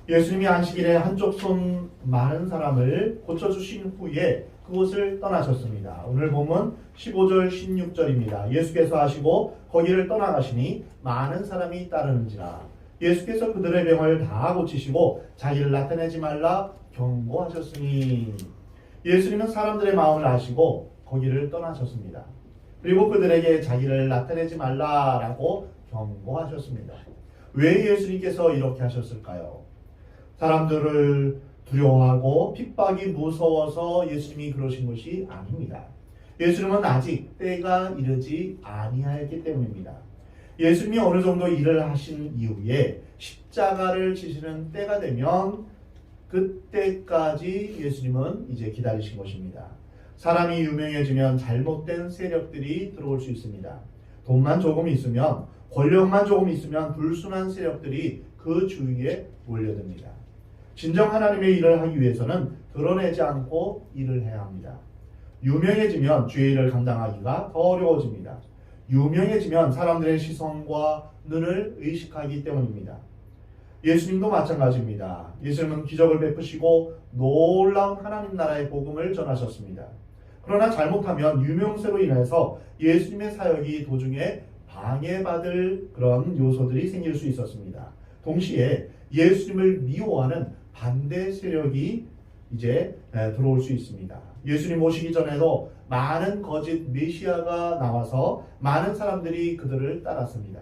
예수님이 안식일에 한쪽 손 마른 사람을 고쳐주신 후에 그곳을 떠나셨습니다. 오늘 본문 15절 16절입니다. 예수께서 하시고 거기를 떠나가시니 많은 사람이 따르는지라. 예수께서 그들의 병을 다 고치시고 자기를 나타내지 말라 경고하셨으니. 예수님은 사람들의 마음을 아시고 거기를 떠나셨습니다. 그리고 그들에게 자기를 나타내지 말라라고 경고하셨습니다. 왜 예수님께서 이렇게 하셨을까요? 사람들을 두려워하고 핍박이 무서워서 예수님이 그러신 것이 아닙니다. 예수님은 아직 때가 이르지 아니하였기 때문입니다. 예수님이 어느 정도 일을 하신 이후에 십자가를 지시는 때가 되면 그때까지 예수님은 이제 기다리신 것입니다. 사람이 유명해지면 잘못된 세력들이 들어올 수 있습니다. 돈만 조금 있으면, 권력만 조금 있으면 불순한 세력들이 그 주위에 몰려듭니다. 진정 하나님의 일을 하기 위해서는 드러내지 않고 일을 해야 합니다. 유명해지면 주의 일을 감당하기가 더 어려워집니다. 유명해지면 사람들의 시선과 눈을 의식하기 때문입니다. 예수님도 마찬가지입니다. 예수님은 기적을 베푸시고 놀라운 하나님 나라의 복음을 전하셨습니다. 그러나 잘못하면 유명세로 인해서 예수님의 사역이 도중에 방해받을 그런 요소들이 생길 수 있었습니다. 동시에 예수님을 미워하는 반대 세력이 이제 들어올 수 있습니다. 예수님 오시기 전에도 많은 거짓 메시아가 나와서 많은 사람들이 그들을 따랐습니다.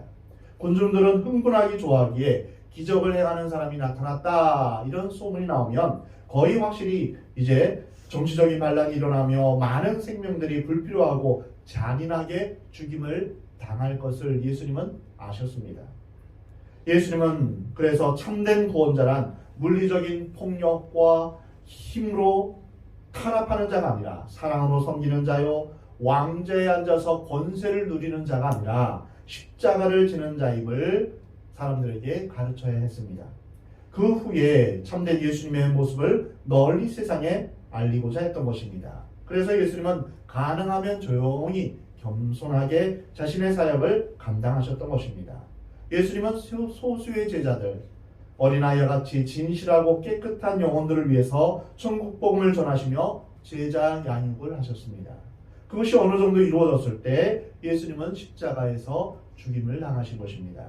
군중들은 흥분하기 좋아하기에 기적을 행하는 사람이 나타났다 이런 소문이 나오면 거의 확실히 이제 정치적인 반란이 일어나며 많은 생명들이 불필요하고 잔인하게 죽임을 당할 것을 예수님은 아셨습니다. 예수님은 그래서 참된 구원자란 물리적인 폭력과 힘으로 탄압하는 자가 아니라 사랑으로 섬기는 자요, 왕좌에 앉아서 권세를 누리는 자가 아니라 십자가를 지는 자임을 사람들에게 가르쳐야 했습니다. 그 후에 참된 예수님의 모습을 널리 세상에 알리고자 했던 것입니다. 그래서 예수님은 가능하면 조용히 겸손하게 자신의 사역을 감당하셨던 것입니다. 예수님은 소수의 제자들, 어린아이와 같이 진실하고 깨끗한 영혼들을 위해서 천국 복음을 전하시며 제자 양육을 하셨습니다. 그것이 어느 정도 이루어졌을 때 예수님은 십자가에서 죽임을 당하신 것입니다.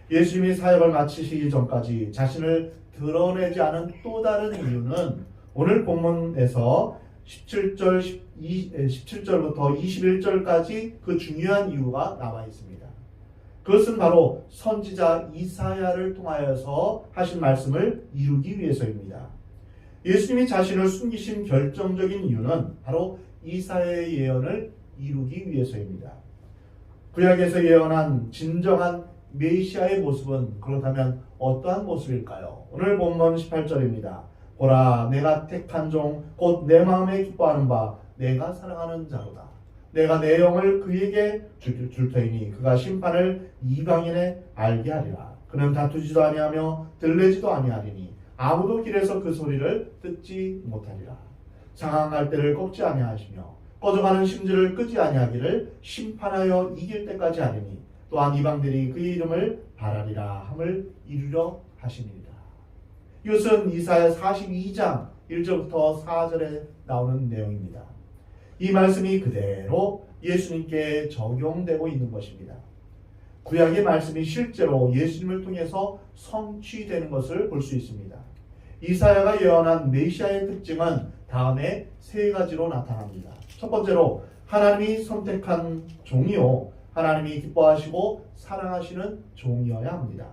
예수님이 사역을 마치시기 전까지 자신을 드러내지 않은 또 다른 이유는 오늘 본문에서 17절부터 21절까지 그 중요한 이유가 나와 있습니다. 그것은 바로 선지자 이사야를 통하여서 하신 말씀을 이루기 위해서입니다. 예수님이 자신을 숨기신 결정적인 이유는 바로 이사야의 예언을 이루기 위해서입니다. 구약에서 예언한 진정한 메시아의 모습은 그렇다면 어떠한 모습일까요? 오늘 본문 18절입니다. 보라, 내가 택한 종, 곧 내 마음에 기뻐하는 바, 내가 사랑하는 자로다. 내가 내 영을 그에게 줄 터이니 그가 심판을 이방인에 알게 하리라. 그는 다투지도 아니하며 들레지도 아니하리니 아무도 길에서 그 소리를 듣지 못하리라. 상한 때를 꺾지 아니하시며 꺼져가는 심지를 끄지 아니하기를 심판하여 이길 때까지 하리니 또한 이방들이 그의 이름을 바라리라 함을 이루려 하시니라. 이것은 이사야 42장 1절부터 4절에 나오는 내용입니다. 이 말씀이 그대로 예수님께 적용되고 있는 것입니다. 구약의 말씀이 실제로 예수님을 통해서 성취되는 것을 볼 수 있습니다. 이사야가 예언한 메시아의 특징은 다음에 세 가지로 나타납니다. 첫 번째로 하나님이 선택한 종이요, 하나님이 기뻐하시고 사랑하시는 종이어야 합니다.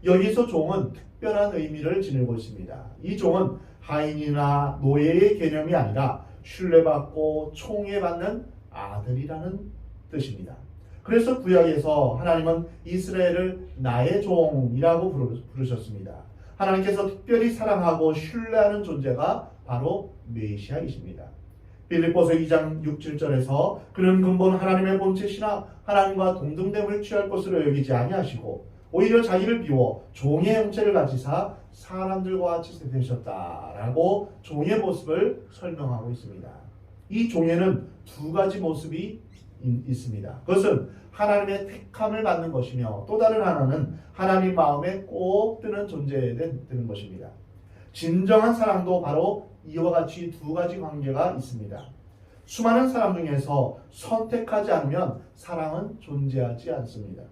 여기서 종은 특별한 의미를 지니고 있습니다. 이 종은 하인이나 노예의 개념이 아니라 신뢰받고 총애받는 아들이라는 뜻입니다. 그래서 구약에서 하나님은 이스라엘을 나의 종이라고 부르셨습니다. 하나님께서 특별히 사랑하고 신뢰하는 존재가 바로 메시아이십니다. 빌립보서 2장 6, 7절에서 그는 근본 하나님의 본체시나 하나님과 동등됨을 취할 것으로 여기지 아니하시고 오히려 자기를 비워 종의 형체를 가지사 사람들과 같이 되셨다라고 종의 모습을 설명하고 있습니다. 이 종에는 두 가지 모습이 있습니다. 그것은 하나님의 택함을 받는 것이며 또 다른 하나는 하나님 마음에 꼭 드는 존재되는 것입니다. 진정한 사랑도 바로 이와 같이 두 가지 관계가 있습니다. 수많은 사람 중에서 선택하지 않으면 사랑은 존재하지 않습니다.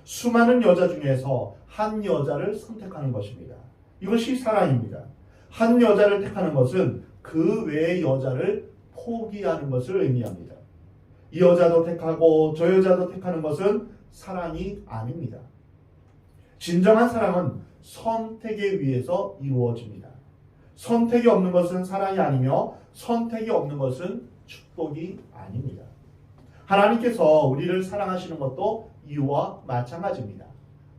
수많은 여자 중에서 한 여자를 선택하는 것입니다. 이것이 사랑입니다. 한 여자를 택하는 것은 그 외의 여자를 포기하는 것을 의미합니다. 이 여자도 택하고 저 여자도 택하는 것은 사랑이 아닙니다. 진정한 사랑은 선택에 의해서 이루어집니다. 선택이 없는 것은 사랑이 아니며 선택이 없는 것은 축복이 아닙니다. 하나님께서 우리를 사랑하시는 것도 이와 마찬가지입니다.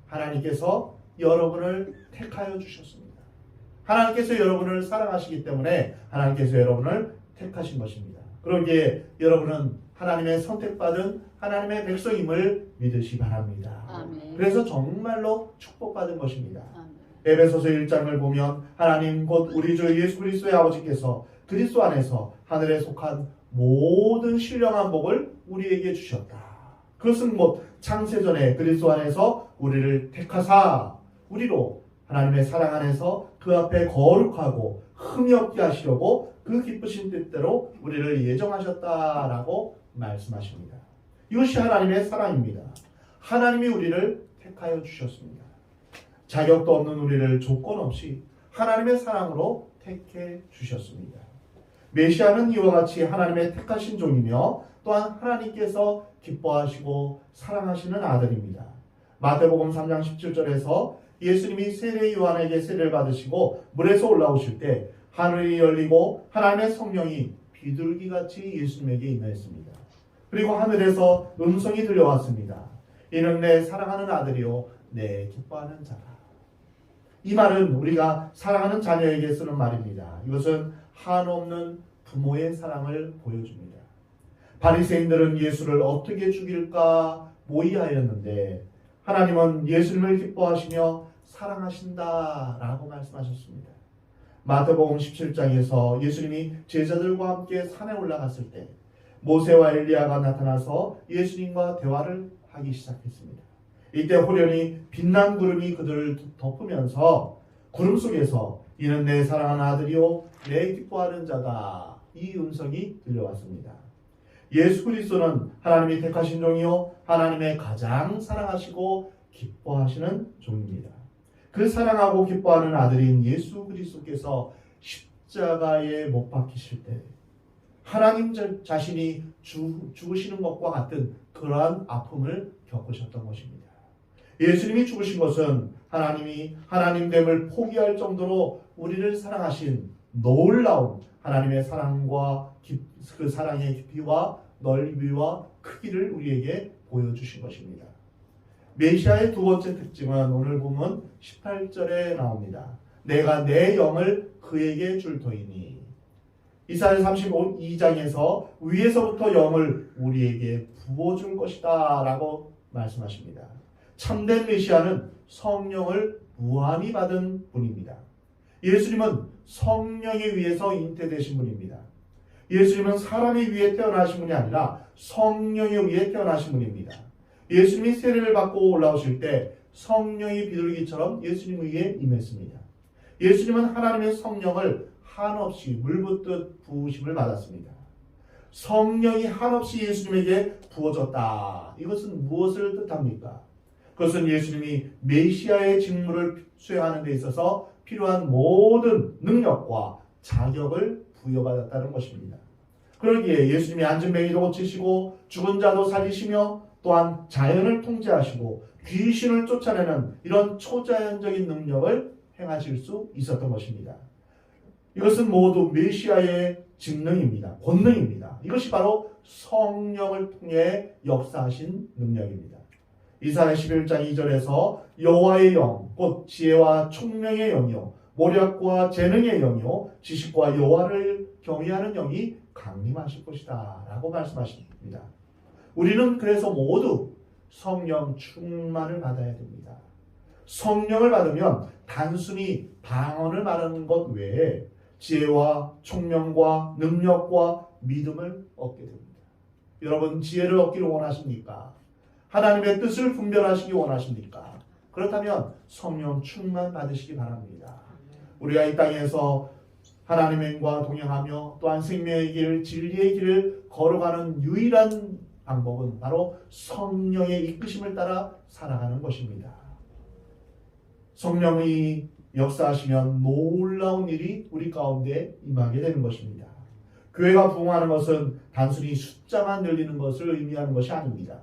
하나님께서 여러분을 택하여 주셨습니다. 하나님께서 여러분을 사랑하시기 때문에 하나님께서 여러분을 택하신 것입니다. 그러기에 여러분은 하나님의 선택받은 하나님의 백성임을 믿으시 바랍니다. 아멘. 그래서 정말로 축복받은 것입니다. 아멘. 에베소서 1장을 보면 하나님 곧 우리 주 예수 그리스도의 아버지께서 그리스도 안에서 하늘에 속한 모든 신령한 복을 우리에게 주셨다. 그것은 곧 창세전에 그리스도 안에서 우리를 택하사 우리로 하나님의 사랑 안에서 그 앞에 거룩하고 흠이 없게 하시려고 그 기쁘신 뜻대로 우리를 예정하셨다라고 말씀하십니다. 이것이 하나님의 사랑입니다. 하나님이 우리를 택하여 주셨습니다. 자격도 없는 우리를 조건 없이 하나님의 사랑으로 택해 주셨습니다. 메시아는 이와 같이 하나님의 택하신 종이며 또한 하나님께서 기뻐하시고 사랑하시는 아들입니다. 마태복음 3장 17절에서 예수님이 세례 요한에게 세례를 받으시고 물에서 올라오실 때 하늘이 열리고 하나님의 성령이 비둘기같이 예수님에게 임했습니다. 그리고 하늘에서 음성이 들려왔습니다. 이는 내 사랑하는 아들이요 내 기뻐하는 자라. 이 말은 우리가 사랑하는 자녀에게 쓰는 말입니다. 이것은 한없는 부모의 사랑을 보여줍니다. 바리새인들은 예수를 어떻게 죽일까 모의하였는데 하나님은 예수님을 기뻐하시며 사랑하신다라고 말씀하셨습니다. 마태복음 17장에서 예수님이 제자들과 함께 산에 올라갔을 때 모세와 엘리야가 나타나서 예수님과 대화를 하기 시작했습니다. 이때 호련히 빛난 구름이 그들을 덮으면서 구름 속에서 이는 내 사랑하는 아들이요 내 기뻐하는 자다. 이 음성이 들려왔습니다. 예수 그리스도는 하나님이 택하신 종이요 하나님의 가장 사랑하시고 기뻐하시는 종입니다. 그 사랑하고 기뻐하는 아들인 예수 그리스도께서 십자가에 못 박히실 때 하나님 자신이 죽으시는 것과 같은 그러한 아픔을 겪으셨던 것입니다. 예수님이 죽으신 것은 하나님이 하나님됨을 포기할 정도로 우리를 사랑하신 놀라운 하나님의 사랑과 그 사랑의 깊이와 넓이와 크기를 우리에게 보여주신 것입니다. 메시아의 두 번째 특징은 오늘 보면 18절에 나옵니다. 내가 내 영을 그에게 줄 터이니. 이사야 32장에서 위에서부터 영을 우리에게 부어줄 것이다 라고 말씀하십니다. 참된 메시아는 성령을 무한히 받은 분입니다. 예수님은 성령에 의해서 잉태되신 분입니다. 예수님은 사람에 의해 태어나신 분이 아니라 성령에 의해 태어나신 분입니다. 예수님이 세례를 받고 올라오실 때 성령이 비둘기처럼 예수님에 의해 임했습니다. 예수님은 하나님의 성령을 한없이 물붓듯 부으심을 받았습니다. 성령이 한없이 예수님에게 부어졌다. 이것은 무엇을 뜻합니까? 그것은 예수님이 메시아의 직무를 수행하는 데 있어서 필요한 모든 능력과 자격을 부여받았다는 것입니다. 그러기에 예수님이 앉은 맹이도 고치시고 죽은 자도 살리시며 또한 자연을 통제하시고 귀신을 쫓아내는 이런 초자연적인 능력을 행하실 수 있었던 것입니다. 이것은 모두 메시아의 직능입니다. 권능입니다. 이것이 바로 성령을 통해 역사하신 능력입니다. 이사야 11장 2절에서 여호와의 영, 곧 지혜와 총명의 영이요 모략과 재능의 영이요 지식과 여호와를 경외하는 영이 강림하실 것이다 라고 말씀하십니다. 우리는 그래서 모두 성령 충만을 받아야 됩니다. 성령을 받으면 단순히 방언을 말하는 것 외에 지혜와 총명과 능력과 믿음을 얻게 됩니다. 여러분 지혜를 얻기를 원하십니까? 하나님의 뜻을 분별하시기 원하십니까? 그렇다면 성령 충만 받으시기 바랍니다. 우리가 이 땅에서 하나님과 동행하며 또한 생명의 길, 진리의 길을 걸어가는 유일한 방법은 바로 성령의 이끄심을 따라 살아가는 것입니다. 성령이 역사하시면 놀라운 일이 우리 가운데 임하게 되는 것입니다. 교회가 부흥하는 것은 단순히 숫자만 늘리는 것을 의미하는 것이 아닙니다.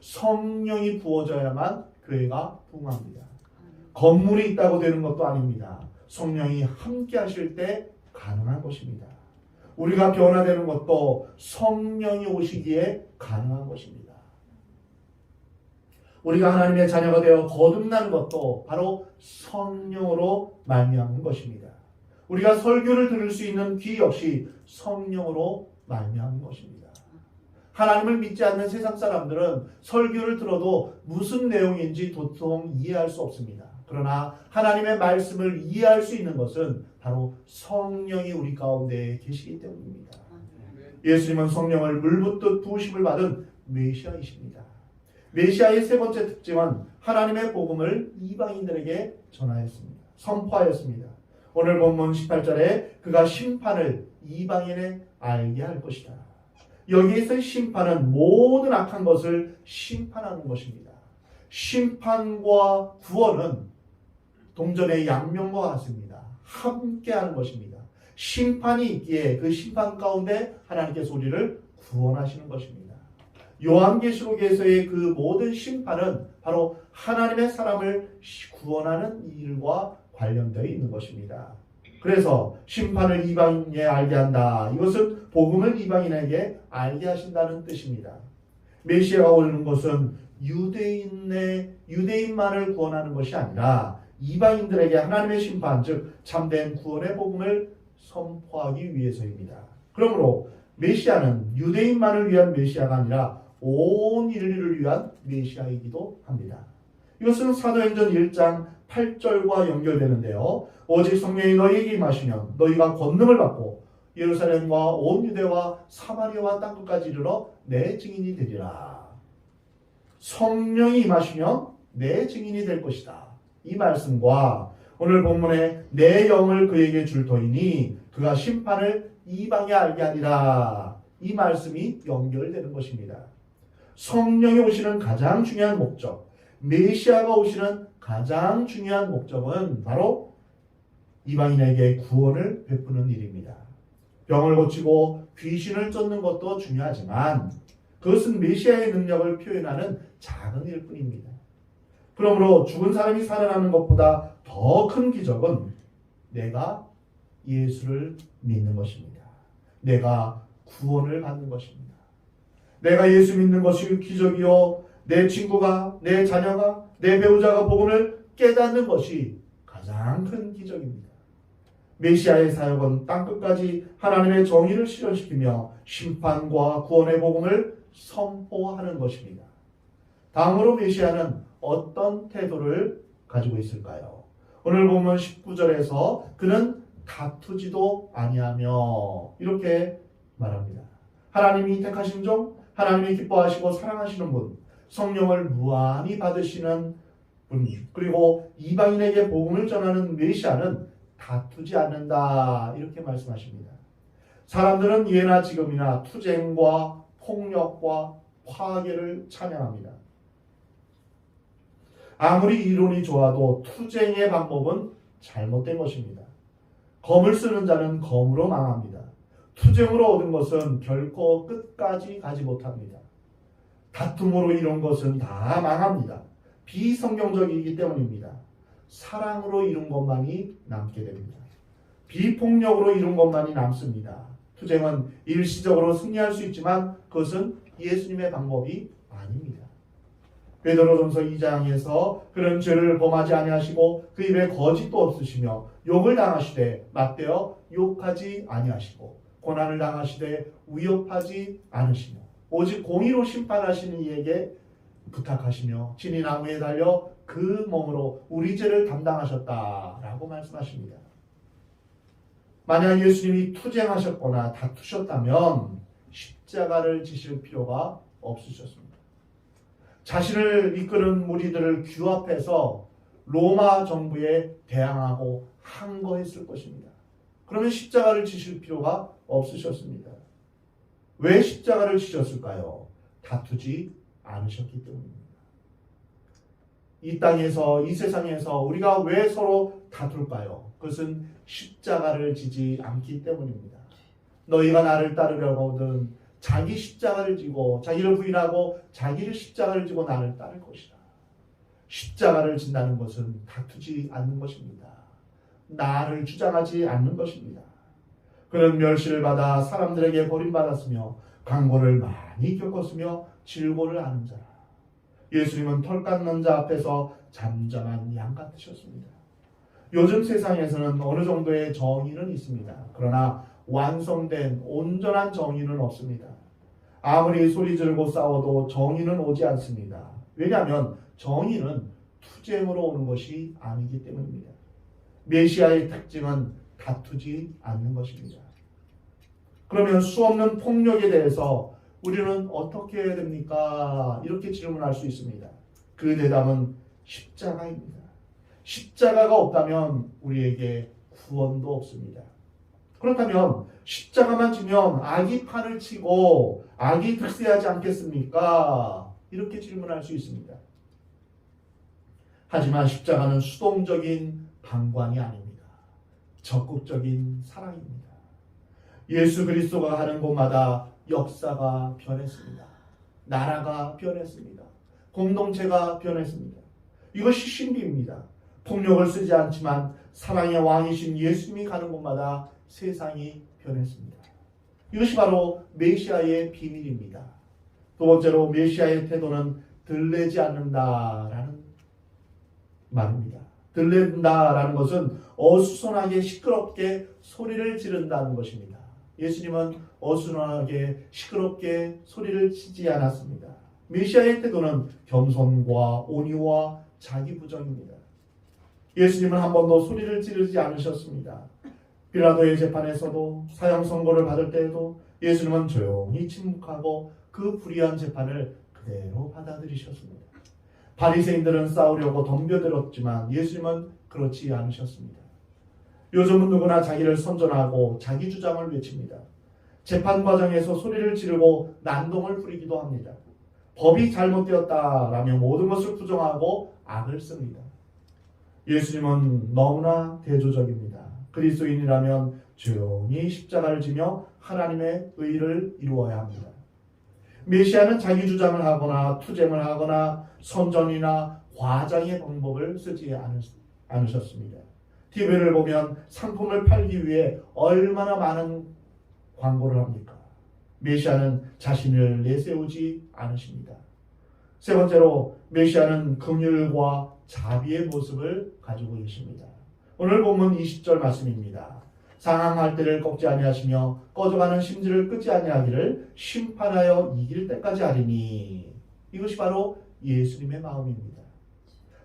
성령이 부어져야만 교회가 부흥합니다. 건물이 있다고 되는 것도 아닙니다. 성령이 함께 하실 때 가능한 것입니다. 우리가 변화되는 것도 성령이 오시기에 가능한 것입니다. 우리가 하나님의 자녀가 되어 거듭나는 것도 바로 성령으로 말미암은 것입니다. 우리가 설교를 들을 수 있는 귀 역시 성령으로 말미암은 것입니다. 하나님을 믿지 않는 세상 사람들은 설교를 들어도 무슨 내용인지 도통 이해할 수 없습니다. 그러나 하나님의 말씀을 이해할 수 있는 것은 바로 성령이 우리 가운데 계시기 때문입니다. 예수님은 성령을 물붓듯 부으심을 받은 메시아이십니다. 메시아의 세 번째 특징은 하나님의 복음을 이방인들에게 전하였습니다. 선포하였습니다. 오늘 본문 18절에 그가 심판을 이방인에 알게 할 것이다. 여기에서의 심판은 모든 악한 것을 심판하는 것입니다. 심판과 구원은 동전의 양면과 같습니다. 함께하는 것입니다. 심판이 있기에 그 심판 가운데 하나님께서 우리를 구원하시는 것입니다. 요한계시록에서의 그 모든 심판은 바로 하나님의 사람을 구원하는 일과 관련되어 있는 것입니다. 그래서 심판을 이방인에 알게 한다. 이것은 복음을 이방인에게 알게 하신다는 뜻입니다. 메시아가 오는 것은 유대인만을 구원하는 것이 아니라 이방인들에게 하나님의 심판, 즉 참된 구원의 복음을 선포하기 위해서입니다. 그러므로 메시아는 유대인만을 위한 메시아가 아니라 온 인류를 위한 메시아이기도 합니다. 이것은 사도행전 1장 8절과 연결되는데요. 오직 성령이 너희에게 임하시면 너희가 권능을 받고 예루살렘과 온 유대와 사마리아와 땅끝까지 이르러 내 증인이 되리라. 성령이 임하시면 내 증인이 될 것이다. 이 말씀과 오늘 본문에 내 영을 그에게 줄 터이니 그가 심판을 이방에 알게 하리라. 이 말씀이 연결되는 것입니다. 성령이 오시는 가장 중요한 목적, 메시아가 오시는 가장 중요한 목적은 바로 이방인에게 구원을 베푸는 일입니다. 병을 고치고 귀신을 쫓는 것도 중요하지만 그것은 메시아의 능력을 표현하는 작은 일뿐입니다. 그러므로 죽은 사람이 살아나는 것보다 더 큰 기적은 내가 예수를 믿는 것입니다. 내가 구원을 받는 것입니다. 내가 예수 믿는 것이 기적이요, 내 친구가, 내 자녀가, 내 배우자가 복음을 깨닫는 것이 가장 큰 기적입니다. 메시아의 사역은 땅끝까지 하나님의 정의를 실현시키며 심판과 구원의 복음을 선포하는 것입니다. 다음으로 메시아는 어떤 태도를 가지고 있을까요? 오늘 보면 19절에서 그는 다투지도 아니하며 이렇게 말합니다. 하나님이 택하신 종, 하나님이 기뻐하시고 사랑하시는 분, 성령을 무한히 받으시는 분, 그리고 이방인에게 복음을 전하는 메시아는 다투지 않는다. 이렇게 말씀하십니다. 사람들은 예나 지금이나 투쟁과 폭력과 파괴를 찬양합니다. 아무리 이론이 좋아도 투쟁의 방법은 잘못된 것입니다. 검을 쓰는 자는 검으로 망합니다. 투쟁으로 얻은 것은 결코 끝까지 가지 못합니다. 다툼으로 이룬 것은 다 망합니다. 비성경적이기 때문입니다. 사랑으로 이룬 것만이 남게 됩니다. 비폭력으로 이룬 것만이 남습니다. 투쟁은 일시적으로 승리할 수 있지만 그것은 예수님의 방법이 아닙니다. 베드로전서 2장에서 그런 죄를 범하지 아니하시고 그 입에 거짓도 없으시며 욕을 당하시되 맞대어 욕하지 아니하시고 고난을 당하시되 위협하지 않으시며 오직 공의로 심판하시는 이에게 부탁하시며 친히 나무에 달려 그 몸으로 우리 죄를 담당하셨다라고 말씀하십니다. 만약 예수님이 투쟁하셨거나 다투셨다면 십자가를 지실 필요가 없으셨습니다. 자신을 이끄는 무리들을 규합해서 로마 정부에 대항하고 항거했을 것입니다. 그러면 십자가를 지실 필요가 없으셨습니다. 왜 십자가를 지셨을까요? 다투지 않으셨기 때문입니다. 이 땅에서, 이 세상에서 우리가 왜 서로 다툴까요? 그것은 십자가를 지지 않기 때문입니다. 너희가 나를 따르려거든 자기 십자가를 지고, 자기를 부인하고 자기를 십자가를 지고 나를 따를 것이다. 십자가를 진다는 것은 다투지 않는 것입니다. 나를 주장하지 않는 것입니다. 그는 멸시를 받아 사람들에게 버림받았으며 강고를 많이 겪었으며 질고를 아는 자라. 예수님은 털 깎는 자 앞에서 잠잠한 양 같으셨습니다. 요즘 세상에서는 어느 정도의 정의는 있습니다. 그러나 완성된 온전한 정의는 없습니다. 아무리 소리 지르고 싸워도 정의는 오지 않습니다. 왜냐하면 정의는 투쟁으로 오는 것이 아니기 때문입니다. 메시아의 특징은 다투지 않는 것입니다. 그러면 수없는 폭력에 대해서 우리는 어떻게 해야 됩니까? 이렇게 질문할 수 있습니다. 그 대답은 십자가입니다. 십자가가 없다면 우리에게 구원도 없습니다. 그렇다면 십자가만 지면 악이 판을 치고 악이 득세하지 않겠습니까? 이렇게 질문할 수 있습니다. 하지만 십자가는 수동적인 방관이 아닙니다. 적극적인 사랑입니다. 예수 그리스도가 가는 곳마다 역사가 변했습니다. 나라가 변했습니다. 공동체가 변했습니다. 이것이 신비입니다. 폭력을 쓰지 않지만 사랑의 왕이신 예수님이 가는 곳마다 세상이 변했습니다. 이것이 바로 메시아의 비밀입니다. 두 번째로 메시아의 태도는 들레지 않는다라는 말입니다. 들린다라는 것은 어수선하게 시끄럽게 소리를 지른다는 것입니다. 예수님은 어수선하게 시끄럽게 소리를 치지 않았습니다. 메시아의 태도는 겸손과 온유와 자기부정입니다. 예수님은 한 번도 소리를 지르지 않으셨습니다. 빌라도의 재판에서도 사형 선고를 받을 때에도 예수님은 조용히 침묵하고 그 불의한 재판을 그대로 받아들이셨습니다. 바리새인들은 싸우려고 덤벼들었지만 예수님은 그렇지 않으셨습니다. 요즘은 누구나 자기를 선전하고 자기 주장을 외칩니다. 재판 과정에서 소리를 지르고 난동을 부리기도 합니다. 법이 잘못되었다라며 모든 것을 부정하고 악을 씁니다. 예수님은 너무나 대조적입니다. 그리스도인이라면 조용히 십자가를 지며 하나님의 의를 이루어야 합니다. 메시아는 자기 주장을 하거나 투쟁을 하거나 선전이나 과장의 방법을 쓰지 않으셨습니다. TV를 보면 상품을 팔기 위해 얼마나 많은 광고를 합니까? 메시아는 자신을 내세우지 않으십니다. 세 번째로 메시아는 긍휼과 자비의 모습을 가지고 계십니다. 오늘 본문 20절 말씀입니다. 상항할 때를 꺾지 아니하시며 꺼져가는 심지를 끄지 아니하기를 심판하여 이길 때까지 하리니. 이것이 바로 예수님의 마음입니다.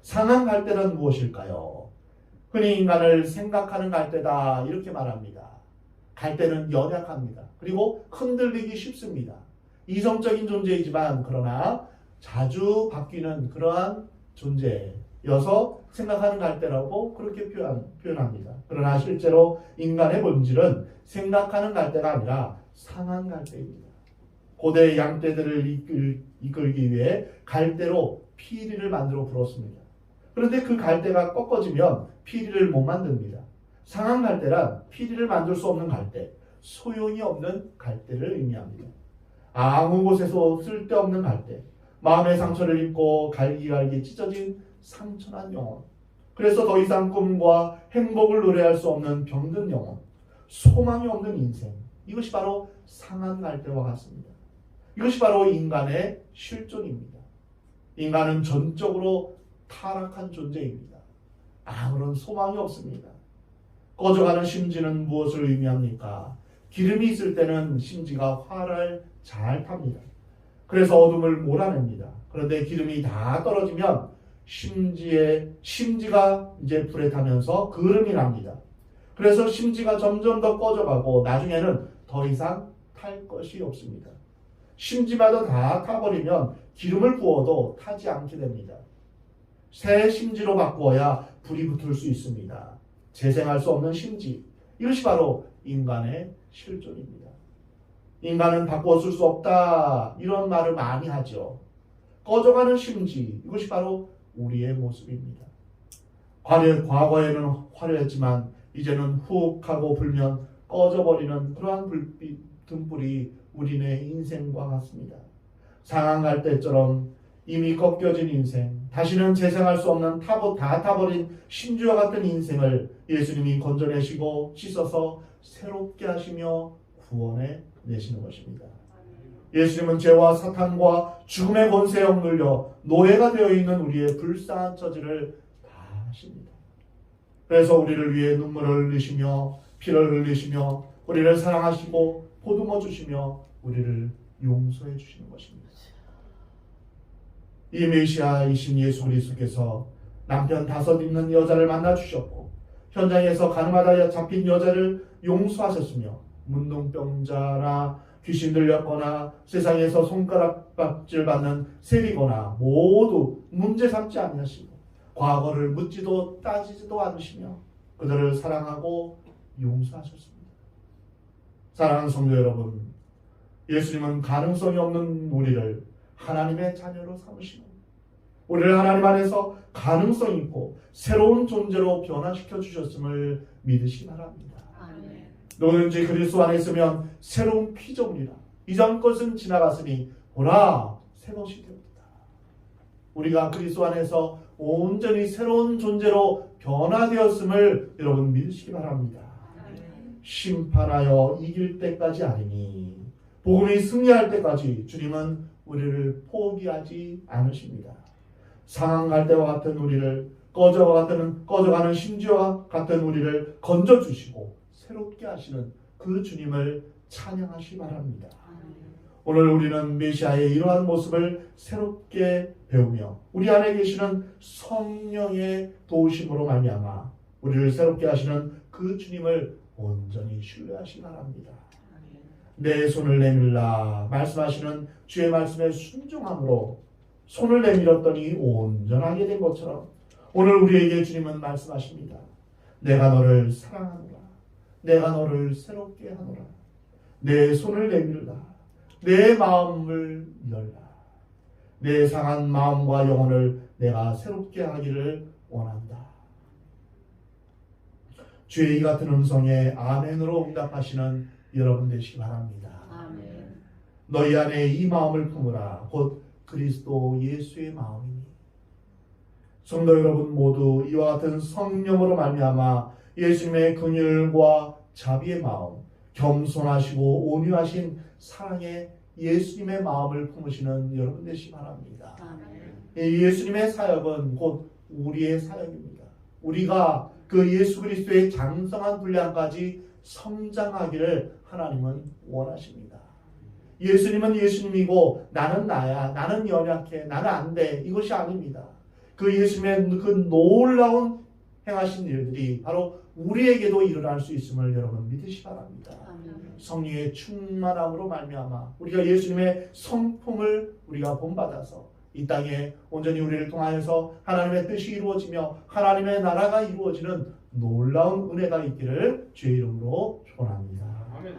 상항할 때는 무엇일까요? 흔히 인간을 생각하는 갈대다 이렇게 말합니다. 갈대는 연약합니다. 그리고 흔들리기 쉽습니다. 이성적인 존재이지만 그러나 자주 바뀌는 그러한 존재여서 생각하는 갈대라고 그렇게 표현합니다. 그러나 실제로 인간의 본질은 생각하는 갈대가 아니라 상한 갈대입니다. 고대 양떼들을 이끌기 위해 갈대로 피리를 만들어 불었습니다. 그런데 그 갈대가 꺾어지면 피리를 못 만듭니다. 상한 갈대란 피리를 만들 수 없는 갈대, 소용이 없는 갈대를 의미합니다. 아무 곳에서 쓸데없는 갈대, 마음의 상처를 입고 갈기갈기 찢어진 상처난 영혼, 그래서 더 이상 꿈과 행복을 노래할 수 없는 병든 영혼, 소망이 없는 인생, 이것이 바로 상한 갈대와 같습니다. 이것이 바로 인간의 실존입니다. 인간은 전적으로 타락한 존재입니다. 아무런 소망이 없습니다. 꺼져가는 심지는 무엇을 의미합니까? 기름이 있을 때는 심지가 활을 잘 탑니다. 그래서 어둠을 몰아냅니다. 그런데 기름이 다 떨어지면 심지가 이제 불에 타면서 그름이 납니다. 그래서 심지가 점점 더 꺼져가고 나중에는 더 이상 탈 것이 없습니다. 심지마저 다 타버리면 기름을 부어도 타지 않게 됩니다. 새 심지로 바꾸어야 불이 붙을 수 있습니다. 재생할 수 없는 심지, 이것이 바로 인간의 실존입니다. 인간은 바꾸어 쓸 수 없다, 이런 말을 많이 하죠. 꺼져가는 심지, 이것이 바로 우리의 모습입니다. 과거에는 화려했지만 이제는 훅 하고 불면 꺼져버리는 그러한 불빛 등불이 우리네 인생과 같습니다. 상한 갈대처럼 이미 꺾여진 인생, 다시는 재생할 수 없는 다 타버린 심주와 같은 인생을 예수님이 건져내시고 씻어서 새롭게 하시며 구원해 내시는 것입니다. 예수님은 죄와 사탄과 죽음의 권세에 억눌려 노예가 되어 있는 우리의 불쌍한 처지를 다 하십니다. 그래서 우리를 위해 눈물을 흘리시며 피를 흘리시며 우리를 사랑하시고 보듬어 주시며 우리를 용서해 주시는 것입니다. 이 메시아이신 예수 그리스도께서 남편 5 있는 여자를 만나 주셨고 현장에서 가늠하다 잡힌 여자를 용서하셨으며 문둥병자나 귀신 들렸거나 세상에서 손가락박질 받는 세리거나 모두 문제 삼지 아니하시고 과거를 묻지도 따지지도 않으시며 그들을 사랑하고 용서하셨습니다. 사랑하는 성도 여러분, 예수님은 가능성이 없는 우리를 하나님의 자녀로 삼으시고 우리를 하나님 안에서 가능성 있고 새로운 존재로 변화시켜 주셨음을 믿으시기 바랍니다. 아멘. 누구든지 그리스도 안에 있으면 새로운 피조물이라 이전 것은 지나갔으니 보라 새 것이 되었다. 우리가 그리스도 안에서 온전히 새로운 존재로 변화되었음을 여러분 믿으시기 바랍니다. 아멘. 심판하여 이길 때까지 아니니 복음이 승리할 때까지 주님은 우리를 포기하지 않으십니다. 상한 때와 같은 우리를 꺼져가는 심지와 같은 우리를 건져주시고 새롭게 하시는 그 주님을 찬양하시기 바랍니다. 오늘 우리는 메시아의 이러한 모습을 새롭게 배우며 우리 안에 계시는 성령의 도우심으로 말미암아 우리를 새롭게 하시는 그 주님을 온전히 신뢰하시기 바랍니다. 내 손을 내밀라 말씀하시는 주의 말씀에 순종함으로 손을 내밀었더니 온전하게 된 것처럼 오늘 우리에게 주님은 말씀하십니다. 내가 너를 사랑하노라. 내가 너를 새롭게 하노라. 내 손을 내밀라. 내 마음을 열라. 내 상한 마음과 영혼을 내가 새롭게 하기를 원한다. 주의 이 같은 음성에 아멘으로 응답하시는 여러분 되시기 바랍니다. 아멘. 너희 안에 이 마음을 품으라. 곧 그리스도 예수의 마음이니. 성도 여러분 모두 이와 같은 성령으로 말미암아 예수님의 긍휼과 자비의 마음, 겸손하시고 온유하신 사랑의 예수님의 마음을 품으시는 여러분 되시기 바랍니다. 아멘. 예수님의 사역은 곧 우리의 사역입니다. 우리가 그 예수 그리스도의 장성한 분량까지 성장하기를 하나님은 원하십니다. 예수님은 예수님이고 나는 나야, 나는 연약해, 나는 안 돼, 이것이 아닙니다. 그 예수님의 그 놀라운 행하신 일들이 바로 우리에게도 일어날 수 있음을 여러분 믿으시기 바랍니다. 아멘. 성령의 충만함으로 말미암아 우리가 예수님의 성품을 우리가 본받아서 이 땅에 온전히 우리를 통하여서 하나님의 뜻이 이루어지며 하나님의 나라가 이루어지는 놀라운 은혜가 있기를 주의 이름으로 축원합니다. 아멘.